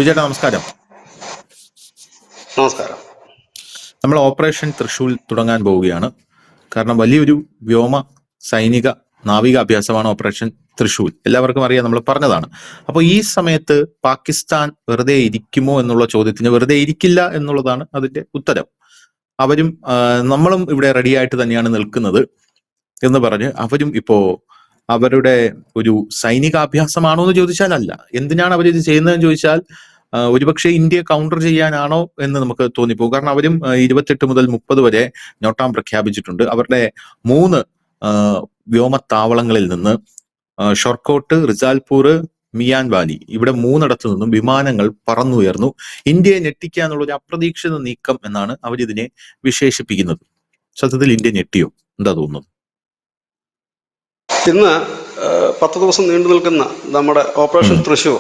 ചേട്ടാ നമസ്കാരം. നമസ്കാരം. നമ്മൾ ഓപ്പറേഷൻ തൃശൂൽ തുടങ്ങാൻ പോവുകയാണ്. കാരണം വലിയൊരു വ്യോമ സൈനിക നാവിക അഭ്യാസമാണ് ഓപ്പറേഷൻ തൃശൂൽ. എല്ലാവർക്കും അറിയാം, നമ്മൾ പറഞ്ഞതാണ്. അപ്പോൾ ഈ സമയത്ത് പാകിസ്ഥാൻ വെറുതെ ഇരിക്കുമോ എന്നുള്ള ചോദ്യത്തിന് വെറുതെ ഇരിക്കില്ല എന്നുള്ളതാണ് അതിന്റെ ഉത്തരം. അവരും നമ്മളും ഇവിടെ റെഡിയായിട്ട് തന്നെയാണ് നിൽക്കുന്നത് എന്ന് പറഞ്ഞ് അവരും ഇപ്പോ അവരുടെ ഒരു സൈനികാഭ്യാസമാണോ എന്ന് ചോദിച്ചാൽ അല്ല. എന്തിനാണ് അവർ ഇത് ചെയ്യുന്നതെന്ന് ചോദിച്ചാൽ ഒരുപക്ഷെ ഇന്ത്യയെ കൗണ്ടർ ചെയ്യാനാണോ എന്ന് നമുക്ക് തോന്നിപ്പോകും. കാരണം അവരും 28 മുതൽ 30 വരെ നോട്ടാം പ്രഖ്യാപിച്ചിട്ടുണ്ട്. അവരുടെ 3 വ്യോമത്താവളങ്ങളിൽ നിന്ന് ഷൊർക്കോട്ട്, റിസാൽപൂർ, മിയാൻ വാലി, ഇവിടെ 3 നിന്നും വിമാനങ്ങൾ പറന്നുയർന്നു. ഇന്ത്യയെ ഞെട്ടിക്കുക എന്നുള്ള ഒരു അപ്രതീക്ഷിത നീക്കം എന്നാണ് അവരിതിനെ വിശേഷിപ്പിക്കുന്നത്. സത്യത്തിൽ ഇന്ത്യ ഞെട്ടിയോ? എന്താ തോന്നുന്നത്? ഇന്ന് 10 ദിവസം നീണ്ടു നിൽക്കുന്ന നമ്മുടെ ഓപ്പറേഷൻ തൃശൂർ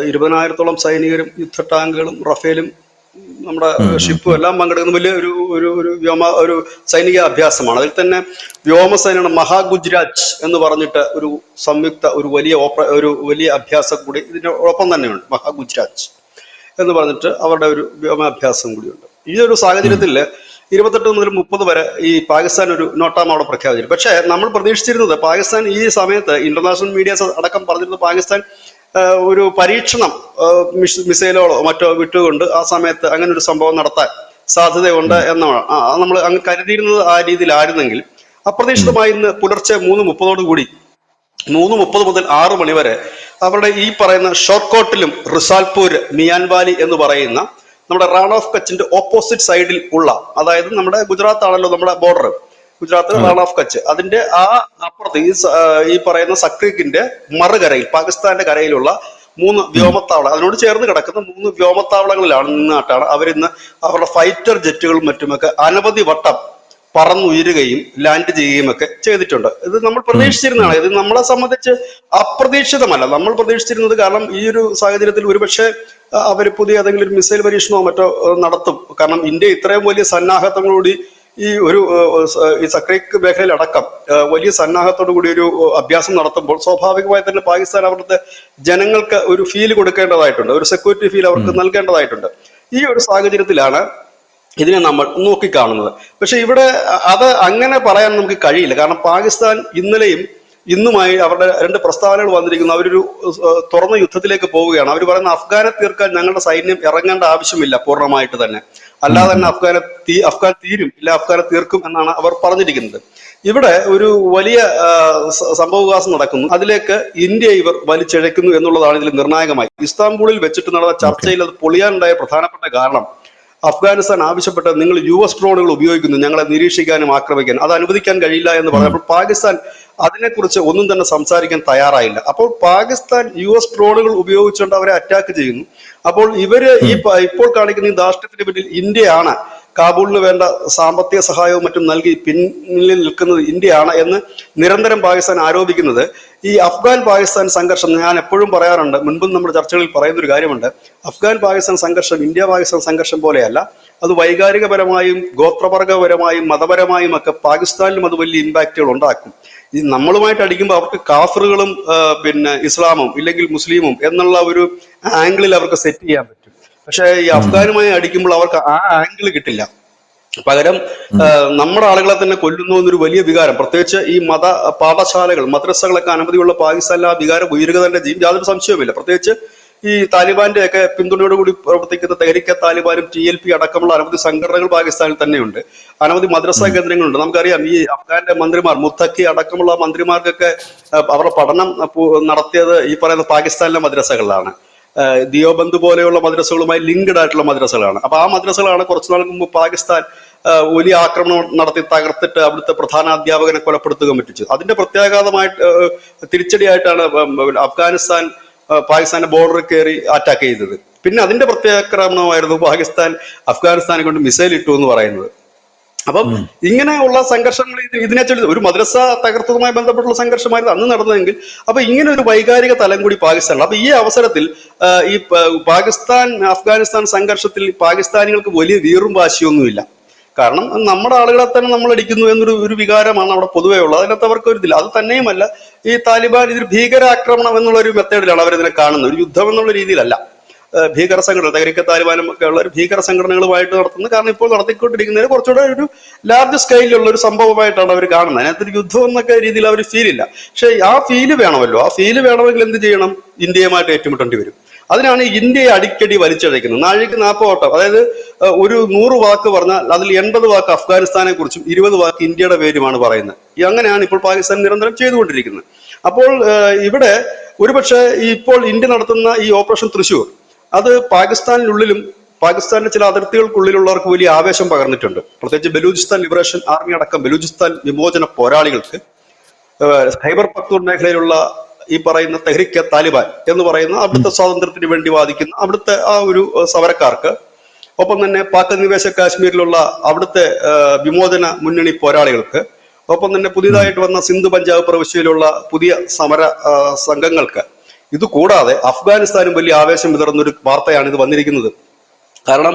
20,000-ഓളം സൈനികരും യുദ്ധ ടാങ്കുകളും റഫേലും നമ്മുടെ ഷിപ്പും എല്ലാം പങ്കെടുക്കുന്ന വലിയ ഒരു സൈനിക അഭ്യാസമാണ്. അതിൽ തന്നെ വ്യോമസേനയുടെ മഹാഗുജറാത്ത് എന്ന് പറഞ്ഞിട്ട് ഒരു സംയുക്ത ഒരു വലിയ അഭ്യാസം കൂടി ഇതിനോടൊപ്പം തന്നെയുണ്ട്. മഹാഗുജറാത്ത് എന്ന് പറഞ്ഞിട്ട് അവരുടെ ഒരു വ്യോമാഭ്യാസം കൂടിയുണ്ട്. ഈ ഒരു സാഹചര്യത്തിൽ 28 മുതൽ 30 വരെ ഈ പാകിസ്ഥാൻ ഒരു നോട്ടാം അവിടെ പ്രഖ്യാപിച്ചിരുന്നു. പക്ഷേ നമ്മൾ പ്രതീക്ഷിച്ചിരുന്നത് പാകിസ്ഥാൻ ഈ സമയത്ത് ഇന്റർനാഷണൽ മീഡിയാസ് അടക്കം പറഞ്ഞിരുന്നത് പാകിസ്ഥാൻ ഒരു പരീക്ഷണം മിസൈലുകളോ മറ്റോ വിട്ടുകൊണ്ട് ആ സമയത്ത് അങ്ങനെ ഒരു സംഭവം നടത്താൻ സാധ്യതയുണ്ട് എന്നാണ് നമ്മൾ അങ്ങ് കരുതിയിരുന്നത്. ആ രീതിയിലായിരുന്നെങ്കിൽ അപ്രതീക്ഷിതമായി ഇന്ന് പുലർച്ചെ 3:30 മുതൽ 6 മണി വരെ അവരുടെ ഈ പറയുന്ന ഷോർക്കോട്ടിലും റിസാൽപൂർ, മിയാൻ വാലി എന്ന് പറയുന്ന നമ്മുടെ റാൺ ഓഫ് കച്ചിന്റെ ഓപ്പോസിറ്റ് സൈഡിൽ ഉള്ള, അതായത് നമ്മുടെ ഗുജറാത്ത് ആണല്ലോ നമ്മുടെ ബോർഡർ, ഗുജറാത്ത് റാൺ ഓഫ് കച്ച്, അതിന്റെ ആ അപ്പുറത്ത് ഈ പറയുന്ന സക്രീക്കിന്റെ മറുകരയിൽ പാകിസ്ഥാന്റെ കരയിലുള്ള 3 വ്യോമത്താവളം, അതിനോട് ചേർന്ന് കിടക്കുന്ന 3 വ്യോമത്താവളങ്ങളിലാണ് നിന്നായിട്ടാണ് അവരിന്ന് അവരുടെ ഫൈറ്റർ ജെറ്റുകളും മറ്റുമൊക്കെ അനവധി വട്ടം പറന്നുയരുകയും ലാൻഡ് ചെയ്യുകയും ഒക്കെ ചെയ്തിട്ടുണ്ട്. ഇത് നമ്മൾ പ്രതീക്ഷിച്ചിരുന്നതാണ്. ഇത് നമ്മളെ സംബന്ധിച്ച് അപ്രതീക്ഷിതമല്ല. നമ്മൾ പ്രതീക്ഷിച്ചിരുന്നത്, കാരണം ഈ ഒരു സാഹചര്യത്തിൽ ഒരുപക്ഷെ അവർ പുതിയ ഏതെങ്കിലും ഒരു മിസൈൽ പരീക്ഷണമോ മറ്റോ നടത്തും. കാരണം ഇന്ത്യ ഇത്രയും വലിയ സന്നാഹത്തോടുകൂടി ഈ സക്രീക്ക് മേഖലയിൽ അടക്കം വലിയ സന്നാഹത്തോടു കൂടി ഒരു അഭ്യാസം നടത്തുമ്പോൾ സ്വാഭാവികമായി തന്നെ പാകിസ്ഥാൻ അവരുടെ ജനങ്ങൾക്ക് ഒരു ഫീൽ കൊടുക്കേണ്ടതായിട്ടുണ്ട്, ഒരു സെക്യൂരിറ്റി ഫീൽ അവർക്ക് നൽകേണ്ടതായിട്ടുണ്ട്. ഈ ഒരു സാഹചര്യത്തിലാണ് ഇതിനെ നമ്മൾ നോക്കിക്കാണുന്നത്. പക്ഷെ ഇവിടെ അത് അങ്ങനെ പറയാൻ നമുക്ക് കഴിയില്ല. കാരണം പാകിസ്ഥാൻ ഇന്നലെയും ഇന്നുമായി അവരുടെ 2 പ്രസ്താവനകൾ വന്നിരിക്കുന്നു. അവരൊരു തുറന്ന യുദ്ധത്തിലേക്ക് പോവുകയാണ്. അവർ പറയുന്ന അഫ്ഗാനെ തീർക്കാൻ ഞങ്ങളുടെ സൈന്യം ഇറങ്ങേണ്ട ആവശ്യമില്ല പൂർണ്ണമായിട്ട് തന്നെ, അല്ലാതെ തന്നെ അഫ്ഗാൻ തീരും, ഇല്ല അഫ്ഗാനെ തീർക്കും എന്നാണ് അവർ പറഞ്ഞിരിക്കുന്നത്. ഇവിടെ ഒരു വലിയ സംഭവവികാസം നടക്കുന്നു. അതിലേക്ക് ഇന്ത്യ ഇവർ വലിച്ചിഴക്കുന്നു എന്നുള്ളതാണ് ഇതിൽ നിർണായകമായി. ഇസ്താംബൂളിൽ വെച്ചിട്ട് നടന്ന ചർച്ചയിൽ അത് പൊളിയാനുണ്ടായ പ്രധാനപ്പെട്ട കാരണം അഫ്ഗാനിസ്ഥാൻ ആവശ്യപ്പെട്ട നിങ്ങൾ US ഡ്രോണുകൾ ഉപയോഗിക്കുന്നു ഞങ്ങളെ നിരീക്ഷിക്കാനും ആക്രമിക്കാനും, അത് അനുവദിക്കാൻ കഴിയില്ല എന്ന് പറഞ്ഞപ്പോൾ പാകിസ്ഥാൻ അതിനെക്കുറിച്ച് ഒന്നും തന്നെ സംസാരിക്കാൻ തയ്യാറായില്ല. അപ്പോൾ പാകിസ്ഥാൻ US ഡ്രോണുകൾ ഉപയോഗിച്ചുകൊണ്ട് അവരെ അറ്റാക്ക് ചെയ്യുന്നു. അപ്പോൾ ഇവര് ഇപ്പോൾ കാണിക്കുന്ന ഈ ധാർഷ്ട്യത്തിന് പിന്നിൽ ഇന്ത്യയാണ്, കാബൂളിന് വേണ്ട സാമ്പത്തിക സഹായവും മറ്റും നൽകി പിന്നിൽ നിൽക്കുന്നത് ഇന്ത്യയാണ് എന്ന് നിരന്തരം പാകിസ്ഥാൻ ആരോപിക്കുന്നത് ഈ അഫ്ഗാൻ പാകിസ്ഥാൻ സംഘർഷം, ഞാൻ എപ്പോഴും പറയാറുണ്ട്, മുൻപും നമ്മുടെ ചർച്ചകളിൽ പറയുന്ന ഒരു കാര്യമുണ്ട്, അഫ്ഗാൻ പാകിസ്ഥാൻ സംഘർഷം ഇന്ത്യ പാകിസ്ഥാൻ സംഘർഷം പോലെയല്ല. അത് വൈകാരികപരമായും ഗോത്രവർഗപരമായും മതപരമായും ഒക്കെ പാകിസ്ഥാനിലും അത് വലിയ ഇമ്പാക്റ്റുകൾ ഉണ്ടാക്കും. ഈ നമ്മളുമായിട്ട് അടിക്കുമ്പോൾ അവർക്ക് കാഫറുകളും പിന്നെ ഇസ്ലാമും ഇല്ലെങ്കിൽ മുസ്ലിമും എന്നുള്ള ഒരു ആംഗിളിൽ അവർക്ക് സെറ്റ് ചെയ്യാൻ പറ്റും. പക്ഷെ ഈ അഫ്ഗാനുമായി അടിക്കുമ്പോൾ അവർക്ക് ആ ആംഗിൾ കിട്ടില്ല. പകരം നമ്മുടെ ആളുകളെ തന്നെ കൊല്ലുന്നു എന്നൊരു വലിയ വികാരം, പ്രത്യേകിച്ച് ഈ പാഠശാലകൾ മദ്രസകളൊക്കെ അനവധിയുള്ള പാകിസ്ഥാനിൽ ആ വികാരം ഉയരുക തന്നെ ചെയ്യും, യാതൊരു സംശയവുമില്ല. പ്രത്യേകിച്ച് ഈ താലിബാന്റെ ഒക്കെ പിന്തുണയോടുകൂടി പ്രവർത്തിക്കുന്ന തെഹ്രീക്കെ താലിബാനും TLP അടക്കമുള്ള അനവധി സംഘടനകൾ പാകിസ്ഥാനിൽ തന്നെയുണ്ട്. അനവധി മദ്രസ കേന്ദ്രങ്ങളുണ്ട്. നമുക്കറിയാം ഈ അഫ്ഗാന്റെ മന്ത്രിമാർ, മുത്തക്കി അടക്കമുള്ള മന്ത്രിമാർക്കൊക്കെ അവരുടെ പഠനം നടത്തിയത് ഈ പറയുന്ന പാകിസ്ഥാനിലെ മദ്രസകളിലാണ്. ദിയോബന്ദ് പോലെയുള്ള മദ്രസകളുമായി ലിങ്ക്ഡ് ആയിട്ടുള്ള മദ്രസകളാണ്. അപ്പൊ ആ മദ്രസകളാണ് കുറച്ചു നാൾക്ക് മുമ്പ് പാകിസ്ഥാൻ വലിയ ആക്രമണം നടത്തി തകർത്തിട്ട് അവിടുത്തെ പ്രധാന അധ്യാപകനെ കൊലപ്പെടുത്തുകയും പറ്റിച്ചു. അതിന്റെ പ്രത്യാഘാതമായിട്ട് തിരിച്ചടിയായിട്ടാണ് അഫ്ഗാനിസ്ഥാൻ പാകിസ്ഥാന്റെ ബോർഡർ കയറി അറ്റാക്ക് ചെയ്തത്. പിന്നെ അതിന്റെ പ്രത്യാക്രമണമായിരുന്നു പാകിസ്ഥാൻ അഫ്ഗാനിസ്ഥാനെ കൊണ്ട് മിസൈൽ ഇട്ടു എന്ന് പറയുന്നത്. അപ്പം ഇങ്ങനെയുള്ള സംഘർഷങ്ങൾ ഇതിനെ ചൊല്ലി ഒരു മദ്രസ തകർത്തതുമായി ബന്ധപ്പെട്ടുള്ള സംഘർഷമായിരുന്നു അന്ന് നടന്നതെങ്കിൽ, അപ്പൊ ഇങ്ങനെ ഒരു വൈകാരിക തലം കൂടി പാകിസ്ഥാനിൽ. അപ്പൊ ഈ അവസരത്തിൽ ഈ പാകിസ്ഥാൻ അഫ്ഗാനിസ്ഥാൻ സംഘർഷത്തിൽ പാകിസ്ഥാനികൾക്ക് വലിയ വീറും വാശിയൊന്നുമില്ല. കാരണം നമ്മുടെ ആളുകളെ തന്നെ നമ്മൾ അടിക്കുന്നു എന്നൊരു വികാരമാണ് അവിടെ പൊതുവേ ഉള്ളത്. അതിനകത്ത് അവർക്ക് ഒരു ഇതില്ല. അത് തന്നെയുമല്ല, ഈ താലിബാൻ ഇതൊരു ഭീകരാക്രമണം എന്നുള്ള ഒരു മെത്തേഡിലാണ് അവരിതിനെ കാണുന്നത്, ഒരു യുദ്ധം എന്നുള്ള രീതിയിലല്ല. ഭീകര സംഘടന, തെഹ്രീക്കെ താലിബാനും ഒക്കെ ഉള്ള ഒരു ഭീകര സംഘടനകളുമായിട്ട് നടത്തുന്നത്. കാരണം ഇപ്പോൾ നടത്തിക്കൊണ്ടിരിക്കുന്നതിന് കുറച്ചുകൂടെ ഒരു ലാർജ് സ്കെയിലുള്ള ഒരു സംഭവമായിട്ടാണ് അവർ കാണുന്നത്. അതിനകത്തൊരു യുദ്ധം എന്നൊക്കെ രീതിയിൽ അവർ ഫീലില്ല. പക്ഷെ ആ ഫീല് വേണമല്ലോ. ആ ഫീല് വേണമെങ്കിൽ എന്ത് ചെയ്യണം? ഇന്ത്യയുമായിട്ട് ഏറ്റുമുട്ടേണ്ടി വരും. അതിനാണ് ഇന്ത്യയെ അടിക്കടി വലിച്ചഴക്കുന്നത്. നാഴിക്ക് 40 വട്ടം. അതായത് ഒരു 100 വാക്ക് പറഞ്ഞാൽ അതിൽ 80 വാക്ക് അഫ്ഗാനിസ്ഥാനെ കുറിച്ചും 20 വാക്ക് ഇന്ത്യയുടെ പേരുമാണ് പറയുന്നത്. അങ്ങനെയാണ് ഇപ്പോൾ പാകിസ്ഥാൻ നിരന്തരം ചെയ്തുകൊണ്ടിരിക്കുന്നത്. അപ്പോൾ ഇവിടെ ഒരുപക്ഷെ ഇപ്പോൾ ഇന്ത്യ നടത്തുന്ന ഈ ഓപ്പറേഷൻ തൃശൂർ അത് പാകിസ്ഥാനിനുള്ളിലും പാകിസ്ഥാനിലെ ചില അതിർത്തികൾക്കുള്ളിലുള്ളവർക്ക് വലിയ ആവേശം പകർന്നിട്ടുണ്ട്. പ്രത്യേകിച്ച് ബലൂചിസ്ഥാൻ ലിബറേഷൻ ആർമി അടക്കം ബലൂചിസ്ഥാൻ വിമോചന പോരാളികൾക്ക് ഖൈബർ പക്തൂൺ മേഖലയിലുള്ള ഈ പറയുന്ന തെഹ്രീക്കെ താലിബാൻ എന്ന് പറയുന്ന അവിടുത്തെ സ്വാതന്ത്ര്യത്തിന് വേണ്ടി വാദിക്കുന്ന അവിടുത്തെ ആ ഒരു സമരക്കാർക്ക്, ഒപ്പം തന്നെ പാക് അധിനിവേശ കാശ്മീരിലുള്ള അവിടുത്തെ വിമോചന മുന്നണി പോരാളികൾക്ക്, ഒപ്പം തന്നെ പുതിയതായിട്ട് വന്ന സിന്ധു പഞ്ചാബ് പ്രവിശ്യയിലുള്ള പുതിയ സമര സംഘങ്ങൾക്ക്, ഇത് കൂടാതെ അഫ്ഗാനിസ്ഥാനും വലിയ ആവേശം വിതറുന്നൊരു വാർത്തയാണ് ഇത് വന്നിരിക്കുന്നത്. കാരണം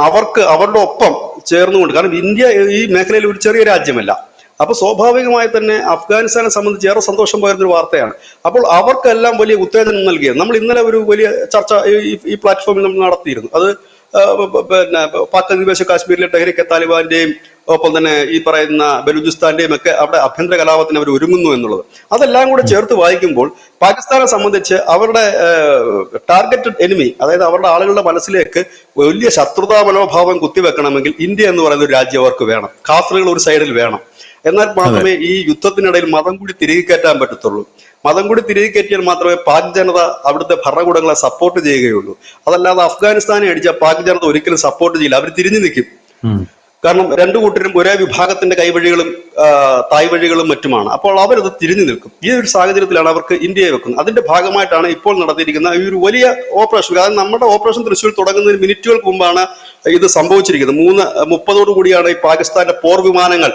അവർക്ക് അവരുടെ ഒപ്പം ചേർന്നുകൊണ്ട്, കാരണം ഇന്ത്യ ഈ മേഖലയിൽ ഒരു ചെറിയ രാജ്യമല്ല. അപ്പൊ സ്വാഭാവികമായി തന്നെ അഫ്ഗാനിസ്ഥാനെ സംബന്ധിച്ച് ഏറെ സന്തോഷം പകരുന്ന ഒരു വാർത്തയാണ്. അപ്പോൾ അവർക്കെല്ലാം വലിയ ഉത്തേജനം നൽകിയത് നമ്മൾ ഇന്നലെ ഒരു വലിയ ചർച്ച ഈ പ്ലാറ്റ്ഫോമിൽ നമ്മൾ നടത്തിയിരുന്നു. അത് പിന്നെ പാക് അധിനിവേശ കാശ്മീരിലെ തെഹ്രീക്കെ താലിബാന്റെയും ഒപ്പം തന്നെ ഈ പറയുന്ന ബലൂചിസ്ഥാന്റെയും ഒക്കെ അവിടെ ആഭ്യന്തര കലാപത്തിന് അവർ ഒരുങ്ങുന്നു എന്നുള്ളത്. അതെല്ലാം കൂടെ ചേർത്ത് വായിക്കുമ്പോൾ പാകിസ്ഥാനെ സംബന്ധിച്ച് അവരുടെ ടാർഗറ്റഡ് എനിമി, അതായത് അവരുടെ ആളുകളുടെ മനസ്സിലേക്ക് വലിയ ശത്രുതാ മനോഭാവം കുത്തിവെക്കണമെങ്കിൽ ഇന്ത്യ എന്ന് പറയുന്ന ഒരു രാജ്യം അവർക്ക് വേണം. കാഫറുകൾ ഒരു സൈഡിൽ വേണം. എന്നാൽ മാത്രമേ ഈ യുദ്ധത്തിനിടയിൽ മതം കൂടി തിരികെ കയറ്റാൻ പറ്റത്തുള്ളൂ. മതം കൂടി തിരികെ കയറ്റിയാൽ മാത്രമേ പാക് ജനത അവിടുത്തെ ഭരണകൂടങ്ങളെ സപ്പോർട്ട് ചെയ്യുകയുള്ളൂ. അതല്ലാതെ അഫ്ഗാനിസ്ഥാനെ അടിച്ച പാക് ജനത ഒരിക്കലും സപ്പോർട്ട് ചെയ്യില്ല. അവർ തിരിഞ്ഞു നിൽക്കും. കാരണം രണ്ടു കൂട്ടരും ഒരേ വിഭാഗത്തിന്റെ കൈവഴികളും തായ് വഴികളും മറ്റുമാണ്. അപ്പോൾ അവരത് തിരിഞ്ഞു നിൽക്കും. ഈ ഒരു സാഹചര്യത്തിലാണ് അവർക്ക് ഇന്ത്യയെ വെക്കുന്നത്. അതിന്റെ ഭാഗമായിട്ടാണ് ഇപ്പോൾ നടത്തിയിരിക്കുന്ന ഈ ഒരു വലിയ ഓപ്പറേഷൻ. അതായത് നമ്മുടെ ഓപ്പറേഷൻ തൃശ്ശൂർ തുടങ്ങുന്നതിന് മിനിറ്റുകൾക്ക് മുമ്പാണ് ഇത് സംഭവിച്ചിരിക്കുന്നത്. 3:30 കൂടിയാണ് ഈ പാകിസ്ഥാന്റെ പോർ വിമാനങ്ങൾ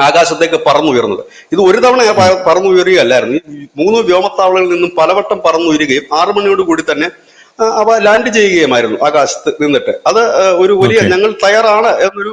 ആകാശത്തേക്ക് പറന്നുയർന്നത്. ഇത് ഒരു തവണ പറന്നുയരുകയല്ലായിരുന്നു. ഈ 3 വ്യോമത്താവളങ്ങളിൽ നിന്നും പലവട്ടം പറന്നുയരുകയും 6 മണിയോട് കൂടി തന്നെ അവ ലാൻഡ് ചെയ്യുകയുമായിരുന്നു ആകാശത്ത് നിന്നിട്ട്. അത് ഒരു വലിയ ഞങ്ങൾ തയ്യാറാണ് എന്നൊരു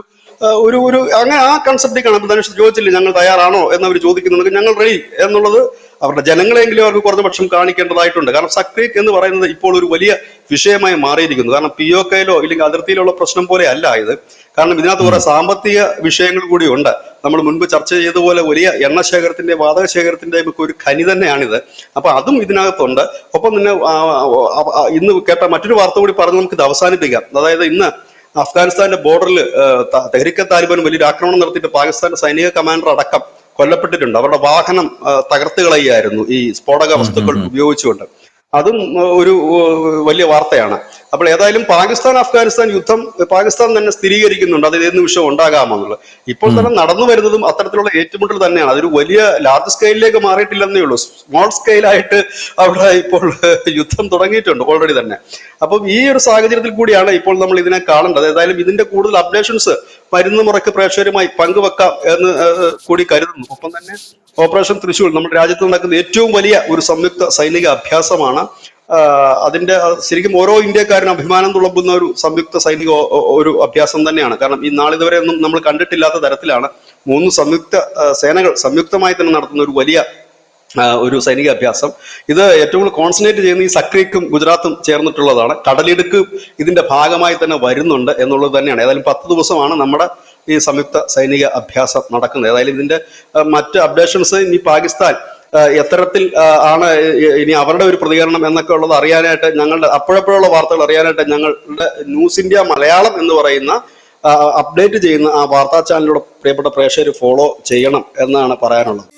ഒരു അങ്ങനെ ആ കൺസെപ്റ്റിക്കാണ് ധനുഷ് ചോദിച്ചില്ലേ ഞങ്ങൾ തയ്യാറാണോ എന്നവർ ചോദിക്കുന്നുണ്ടെങ്കിൽ ഞങ്ങൾ റെഡി എന്നുള്ളത് അവരുടെ ജനങ്ങളെങ്കിലും അവർക്ക് കുറഞ്ഞ പക്ഷം കാണിക്കേണ്ടതായിട്ടുണ്ട്. കാരണം സക്രീഖ് എന്ന് പറയുന്നത് ഇപ്പോൾ ഒരു വലിയ വിഷയമായി മാറിയിരിക്കുന്നു. കാരണം POKയിലോ ഇല്ലെങ്കിൽ അതിർത്തിയിലുള്ള പ്രശ്നം പോലെ അല്ല ഇത്. കാരണം ഇതിനകത്ത് കുറെ സാമ്പത്തിക വിഷയങ്ങൾ കൂടി ഉണ്ട്. നമ്മൾ മുൻപ് ചർച്ച ചെയ്തതുപോലെ വലിയ എണ്ണ ശേഖരത്തിന്റെ വാതക ശേഖരത്തിന്റെയും ഒക്കെ ഒരു ഖനി തന്നെയാണിത്. അപ്പൊ അതും ഇതിനകത്തുണ്ട്. ഒപ്പം തന്നെ ഇന്ന് കേട്ട മറ്റൊരു വാർത്ത കൂടി പറഞ്ഞ് നമുക്ക് ഇത് അവസാനിപ്പിക്കാം. അതായത് ഇന്ന് അഫ്ഗാനിസ്ഥാന്റെ ബോർഡറിൽ തെഹ്രീക്കെ താലിബാൻ വലിയൊരു ആക്രമണം നടത്തിയിട്ട് പാകിസ്ഥാന്റെ സൈനിക കമാൻഡർ അടക്കം കൊല്ലപ്പെട്ടിട്ടുണ്ട്. അവരുടെ വാഹനം തകർത്ത് കളയുകയായിരുന്നു ഈ സ്ഫോടക വസ്തുക്കൾ ഉപയോഗിച്ചുകൊണ്ട്. അതും ഒരു വലിയ വാർത്തയാണ്. അപ്പോൾ ഏതായാലും പാകിസ്ഥാൻ അഫ്ഗാനിസ്ഥാൻ യുദ്ധം പാകിസ്ഥാൻ തന്നെ സ്ഥിരീകരിക്കുന്നുണ്ട് അത് ഏത് നിമിഷം ഉണ്ടാകാമെന്നുള്ളത്. ഇപ്പോൾ തന്നെ നടന്നു വരുന്നതും അത്തരത്തിലുള്ള ഏറ്റുമുട്ടൽ തന്നെയാണ്. അതൊരു വലിയ ലാർജ് സ്കെയിലിലേക്ക് മാറിയിട്ടില്ലെന്നേ ഉള്ളൂ. സ്മോൾ സ്കെയിലായിട്ട് അവിടെ ഇപ്പോൾ യുദ്ധം തുടങ്ങിയിട്ടുണ്ട് ഓൾറെഡി തന്നെ. അപ്പം ഈ ഒരു സാഹചര്യത്തിൽ കൂടിയാണ് ഇപ്പോൾ നമ്മൾ ഇതിനെ കാണേണ്ടത്. ഏതായാലും ഇതിന്റെ കൂടുതൽ അപ്ഡേഷൻസ് വരുന്ന മുറയ്ക്ക് പ്രേക്ഷകരുമായി പങ്കുവെക്കാം എന്ന് കൂടി കരുതുന്നു. ഒപ്പം തന്നെ ഓപ്പറേഷൻ തൃശ്ശൂർ നമ്മുടെ രാജ്യത്ത് നടക്കുന്ന ഏറ്റവും വലിയ ഒരു സംയുക്ത സൈനിക അഭ്യാസമാണ്. അതിന്റെ ശരിക്കും ഓരോ ഇന്ത്യക്കാരനും അഭിമാനം തുളുമ്പുന്ന ഒരു സംയുക്ത സൈനിക ഒരു അഭ്യാസം തന്നെയാണ്. കാരണം ഈ നാളിതുവരെ ഒന്നും നമ്മൾ കണ്ടിട്ടില്ലാത്ത തരത്തിലാണ് 3 സംയുക്ത സേനകൾ സംയുക്തമായി തന്നെ നടത്തുന്ന ഒരു വലിയ ഒരു സൈനിക അഭ്യാസം. ഇത് ഏറ്റവും കൂടുതൽ കോൺസെൻട്രേറ്റ് ചെയ്യുന്ന ഈ സക്രീഖും ഗുജറാത്തും ചേർന്നിട്ടുള്ളതാണ്. കടലിടുക്ക് ഇതിന്റെ ഭാഗമായി തന്നെ വരുന്നുണ്ട് എന്നുള്ളത് തന്നെയാണ്. ഏതായാലും 10 ദിവസമാണ് നമ്മുടെ ഈ സംയുക്ത സൈനിക അഭ്യാസം നടക്കുന്നത്. ഏതായാലും ഇതിന്റെ മറ്റ് അപ്ഡേഷൻസ് ഇനി പാകിസ്ഥാൻ എത്തരത്തിൽ ആണ് ഇനി അവരുടെ ഒരു പ്രതികരണം എന്നൊക്കെ ഉള്ളത് അറിയാനായിട്ട് ഞങ്ങളുടെ അപ്പോഴപ്പോഴുള്ള വാർത്തകൾ അറിയാനായിട്ട് ഞങ്ങളുടെ ന്യൂസ് ഇന്ത്യ മലയാളം എന്ന് പറയുന്ന അപ്ഡേറ്റ് ചെയ്യുന്ന ആ വാർത്താ ചാനലിലൂടെ പ്രിയപ്പെട്ട പ്രേക്ഷകർ ഫോളോ ചെയ്യണം എന്നാണ് പറയാനുള്ളത്.